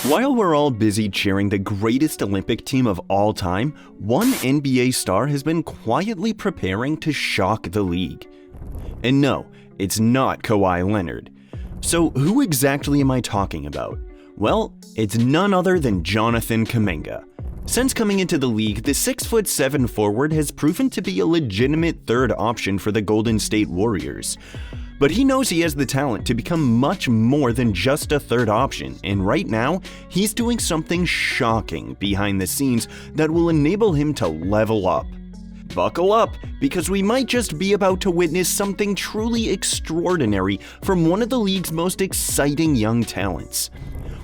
While we're all busy cheering the greatest Olympic team of all time, one NBA star has been quietly preparing to shock the league. And no, it's not Kawhi Leonard. So who exactly am I talking about? Well, it's none other than Jonathan Kuminga. Since coming into the league, the 6'7" forward has proven to be a legitimate third option for the Golden State Warriors. But he knows he has the talent to become much more than just a third option, and right now, he's doing something shocking behind the scenes that will enable him to level up. Buckle up, because we might just be about to witness something truly extraordinary from one of the league's most exciting young talents.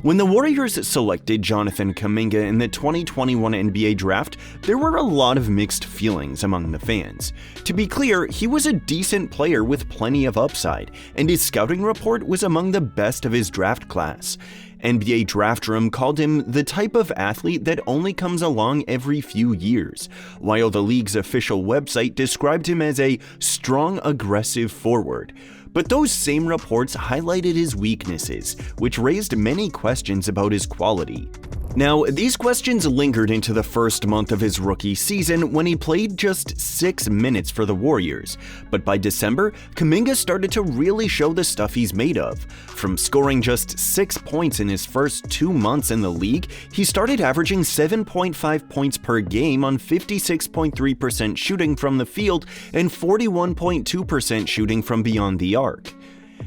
When the Warriors selected Jonathan Kuminga in the 2021 NBA draft, there were a lot of mixed feelings among the fans. To be clear, he was a decent player with plenty of upside, and his scouting report was among the best of his draft class. NBA Draft Room called him the type of athlete that only comes along every few years, while the league's official website described him as a strong, aggressive forward. But those same reports highlighted his weaknesses, which raised many questions about his quality. Now, these questions lingered into the first month of his rookie season when he played just 6 minutes for the Warriors. But by December, Kuminga started to really show the stuff he's made of. From scoring just 6 points in his first 2 months in the league, he started averaging 7.5 points per game on 56.3% shooting from the field and 41.2% shooting from beyond the arc.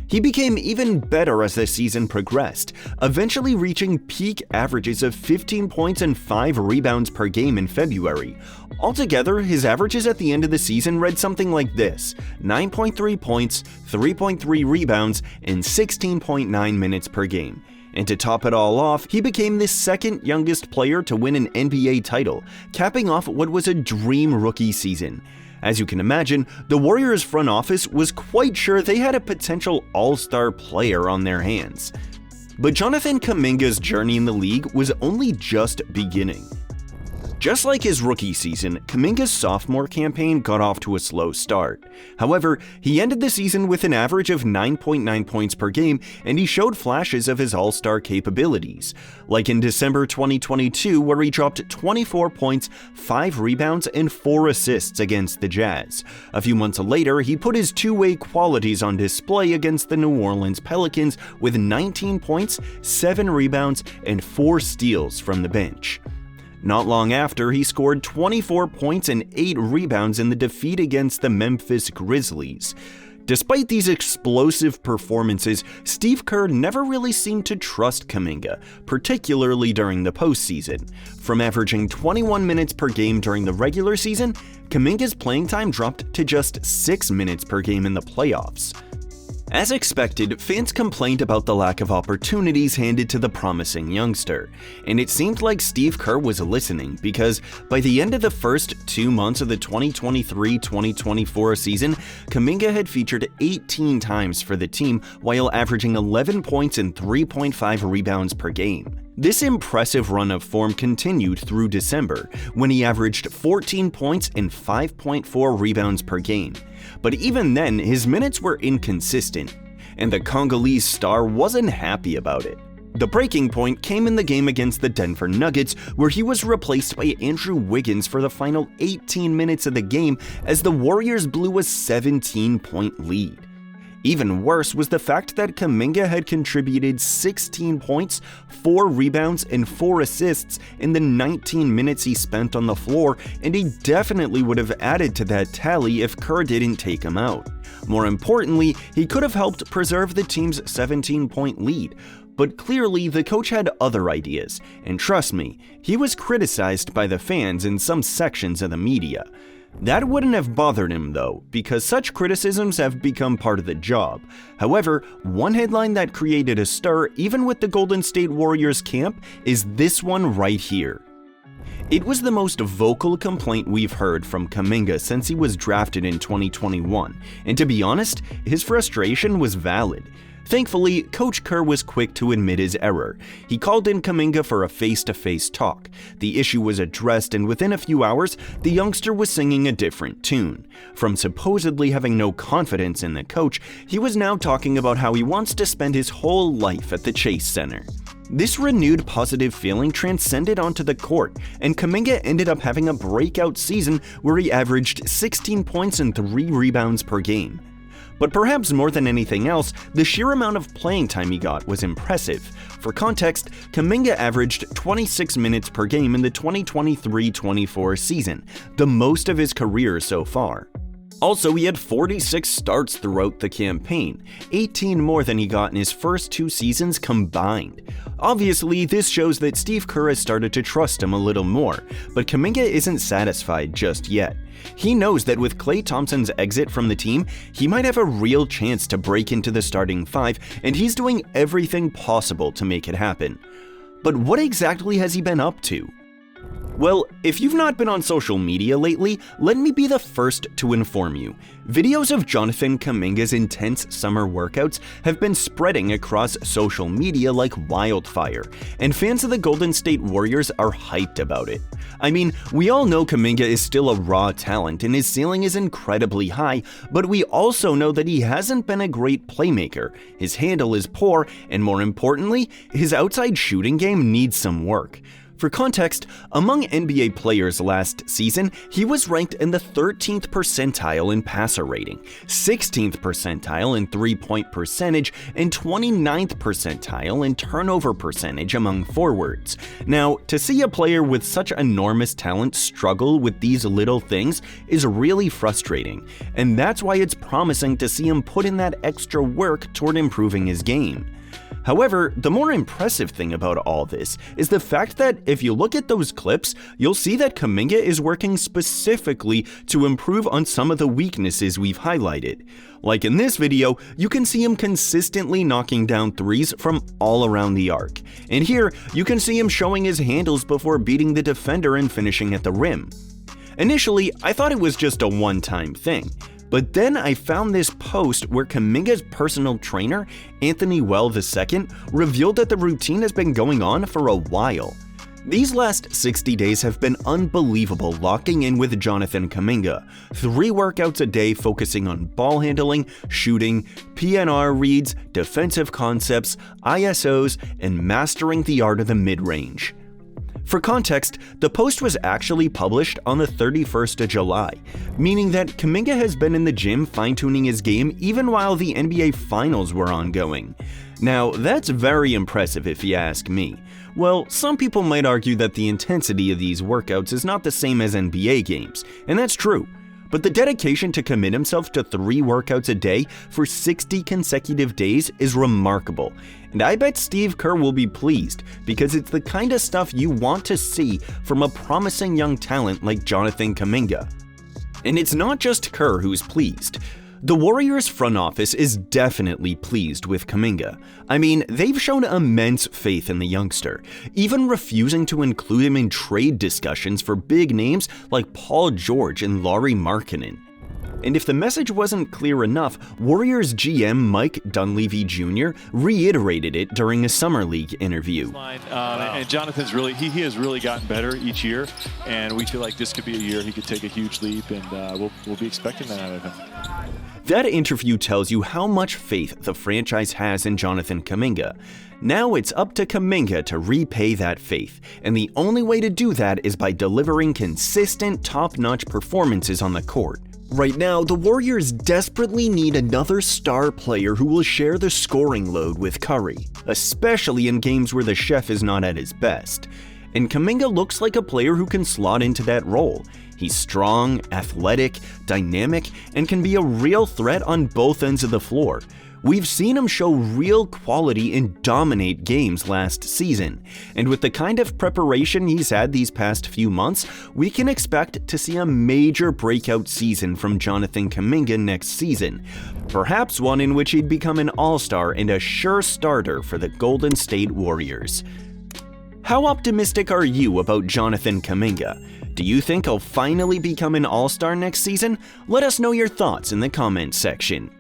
He became even better as the season progressed, eventually reaching peak averages of 15 points and 5 rebounds per game in February. Altogether, his averages at the end of the season read something like this: 9.3 points, 3.3 rebounds, and 16.9 minutes per game. And to top it all off, he became the second youngest player to win an NBA title, capping off what was a dream rookie season. As you can imagine, the Warriors front office was quite sure they had a potential all-star player on their hands. But Jonathan Kuminga's journey in the league was only just beginning. Just like his rookie season, Kuminga's sophomore campaign got off to a slow start. However, he ended the season with an average of 9.9 points per game, and he showed flashes of his all-star capabilities. Like in December 2022, where he dropped 24 points, 5 rebounds, and 4 assists against the Jazz. A few months later, he put his two-way qualities on display against the New Orleans Pelicans with 19 points, 7 rebounds, and 4 steals from the bench. Not long after, he scored 24 points and 8 rebounds in the defeat against the Memphis Grizzlies. Despite these explosive performances, Steve Kerr never really seemed to trust Kuminga, particularly during the postseason. From averaging 21 minutes per game during the regular season, Kuminga's playing time dropped to just 6 minutes per game in the playoffs. As expected, fans complained about the lack of opportunities handed to the promising youngster, and it seemed like Steve Kerr was listening because by the end of the first 2 months of the 2023-2024 season, Kuminga had featured 18 times for the team while averaging 11 points and 3.5 rebounds per game. This impressive run of form continued through December, when he averaged 14 points and 5.4 rebounds per game. But even then, his minutes were inconsistent, and the Congolese star wasn't happy about it. The breaking point came in the game against the Denver Nuggets, where he was replaced by Andrew Wiggins for the final 18 minutes of the game as the Warriors blew a 17-point lead. Even worse was the fact that Kuminga had contributed 16 points, 4 rebounds, and 4 assists in the 19 minutes he spent on the floor, and he definitely would have added to that tally if Kerr didn't take him out. More importantly, he could have helped preserve the team's 17-point lead. But clearly, the coach had other ideas, and trust me, he was criticized by the fans and some sections of the media. That wouldn't have bothered him though, because such criticisms have become part of the job. However, one headline that created a stir even with the Golden State Warriors camp is this one right here. It was the most vocal complaint we've heard from Kuminga since he was drafted in 2021, and to be honest, his frustration was valid. Thankfully, Coach Kerr was quick to admit his error. He called in Kuminga for a face-to-face talk. The issue was addressed, and within a few hours, the youngster was singing a different tune. From supposedly having no confidence in the coach, he was now talking about how he wants to spend his whole life at the Chase Center. This renewed positive feeling transcended onto the court, and Kuminga ended up having a breakout season where he averaged 16 points and 3 rebounds per game. But perhaps more than anything else, the sheer amount of playing time he got was impressive. For context, Kuminga averaged 26 minutes per game in the 2023-24 season, the most of his career so far. Also, he had 46 starts throughout the campaign, 18 more than he got in his first 2 seasons combined. Obviously, this shows that Steve Kerr has started to trust him a little more, but Kuminga isn't satisfied just yet. He knows that with Klay Thompson's exit from the team, he might have a real chance to break into the starting 5, and he's doing everything possible to make it happen. But what exactly has he been up to? Well, if you've not been on social media lately, let me be the first to inform you. Videos of Jonathan Kuminga's intense summer workouts have been spreading across social media like wildfire, and fans of the Golden State Warriors are hyped about it. I mean, we all know Kuminga is still a raw talent and his ceiling is incredibly high, but we also know that he hasn't been a great playmaker, his handle is poor, and more importantly, his outside shooting game needs some work. For context, among NBA players last season, he was ranked in the 13th percentile in passer rating, 16th percentile in three-point percentage, and 29th percentile in turnover percentage among forwards. Now, to see a player with such enormous talent struggle with these little things is really frustrating, and that's why it's promising to see him put in that extra work toward improving his game. However, the more impressive thing about all this is the fact that if you look at those clips, you'll see that Kuminga is working specifically to improve on some of the weaknesses we've highlighted. Like in this video, you can see him consistently knocking down threes from all around the arc. And here, you can see him showing his handles before beating the defender and finishing at the rim. Initially, I thought it was just a one-time thing. But then I found this post where Kuminga's personal trainer, Anthony Well II, revealed that the routine has been going on for a while. These last 60 days have been unbelievable locking in with Jonathan Kuminga. 3 workouts a day focusing on ball handling, shooting, PNR reads, defensive concepts, ISOs, and mastering the art of the mid-range. For context, the post was actually published on the 31st of July, meaning that Kuminga has been in the gym fine-tuning his game even while the NBA Finals were ongoing. Now, that's very impressive if you ask me. Well, some people might argue that the intensity of these workouts is not the same as NBA games, and that's true. But the dedication to commit himself to 3 workouts a day for 60 consecutive days is remarkable, and I bet Steve Kerr will be pleased because it's the kind of stuff you want to see from a promising young talent like Jonathan Kuminga. And it's not just Kerr who's pleased. The Warriors front office is definitely pleased with Kuminga. I mean, they've shown immense faith in the youngster, even refusing to include him in trade discussions for big names like Paul George and Lauri Markkanen. And if the message wasn't clear enough, Warriors GM Mike Dunleavy Jr. reiterated it during a Summer League interview. And Jonathan's really, he has really gotten better each year, and we feel like this could be a year he could take a huge leap, and we'll be expecting that out of him. That interview tells you how much faith the franchise has in Jonathan Kuminga. Now it's up to Kuminga to repay that faith, and the only way to do that is by delivering consistent, top-notch performances on the court. Right now, the Warriors desperately need another star player who will share the scoring load with Curry, especially in games where the chef is not at his best. And Kuminga looks like a player who can slot into that role. He's strong, athletic, dynamic, and can be a real threat on both ends of the floor. We've seen him show real quality and dominate games last season, and with the kind of preparation he's had these past few months, we can expect to see a major breakout season from Jonathan Kuminga next season, perhaps one in which he'd become an all-star and a sure starter for the Golden State Warriors. How optimistic are you about Jonathan Kuminga? Do you think he'll finally become an all-star next season? Let us know your thoughts in the comments section.